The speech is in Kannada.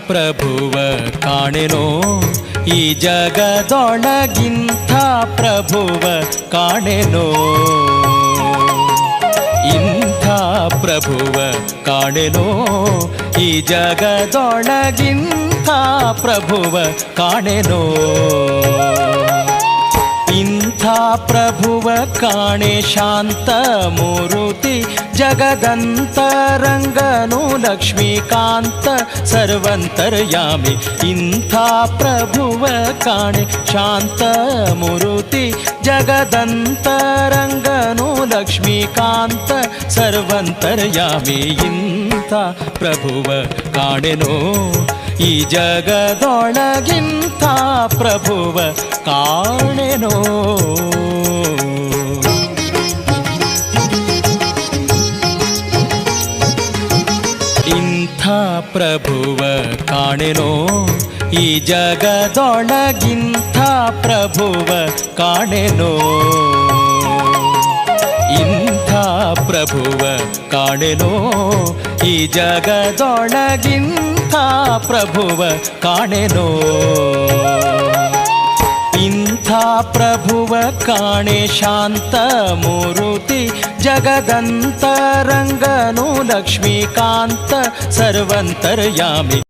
ಪ್ರಭುವ ಕಾಣೆನೋ ಈ ಜಗದೊಳಗಿಂಥ ಪ್ರಭುವ ಕಾಣೆನೋ, ಇಂಥ ಪ್ರಭುವ ಕಾಣೆನೋ ಈ ಜಗದೊಳಗಿಂಥ ಪ್ರಭುವ ಕಾಣೆನೋ, ಇಂಥ ಪ್ರಭುವ ಕಾಣೆ ಶಾಂತ ಮೂರುತಿ ಜಗದಂತರಂಗನು ಲಕ್ಷ್ಮೀಕಾಂತ ಸರ್ವಂತರ್ಯಾಮಿ, ಇಂಥ ಪ್ರಭುವ ಕಾಣೆ ಶಾಂತ ಮೂರುತಿ ಜಗದಂತರಂಗನು ಲಕ್ಷ್ಮೀಕಾಂತ ಸರ್ವಂತರ್ಯಾಮಿ, ಇಂಥ ಪ್ರಭುವ ಕಾಣೆನೋ ಈ ಜಗದೊಳಗಿಂಥ ಪ್ರಭುವ ಕಾಣೆನೋ. ಇಂಥ ಪ್ರಭುವ ಕಾಣೆನೋ ಈ ಜಗದೊಳಗಿಂಥ ಪ್ರಭುವ ಕಾಣೆನೋ, ಇಂಥ ಪ್ರಭುವ ಕಾಣೆನೋ ಈ ಜಗದೊಳಗಿಂಥ ಪ್ರಭುವ ಕಾಣೆನೋ, ಇಂಥ ಪ್ರಭುವ ಕಾಣೆ ಶಾಂತ ಮೂರುತಿ ಜಗದಂತರಂಗನು ಲಕ್ಷ್ಮೀಕಾಂತ ಸರ್ವಂತರ್ಯಾಮಿ.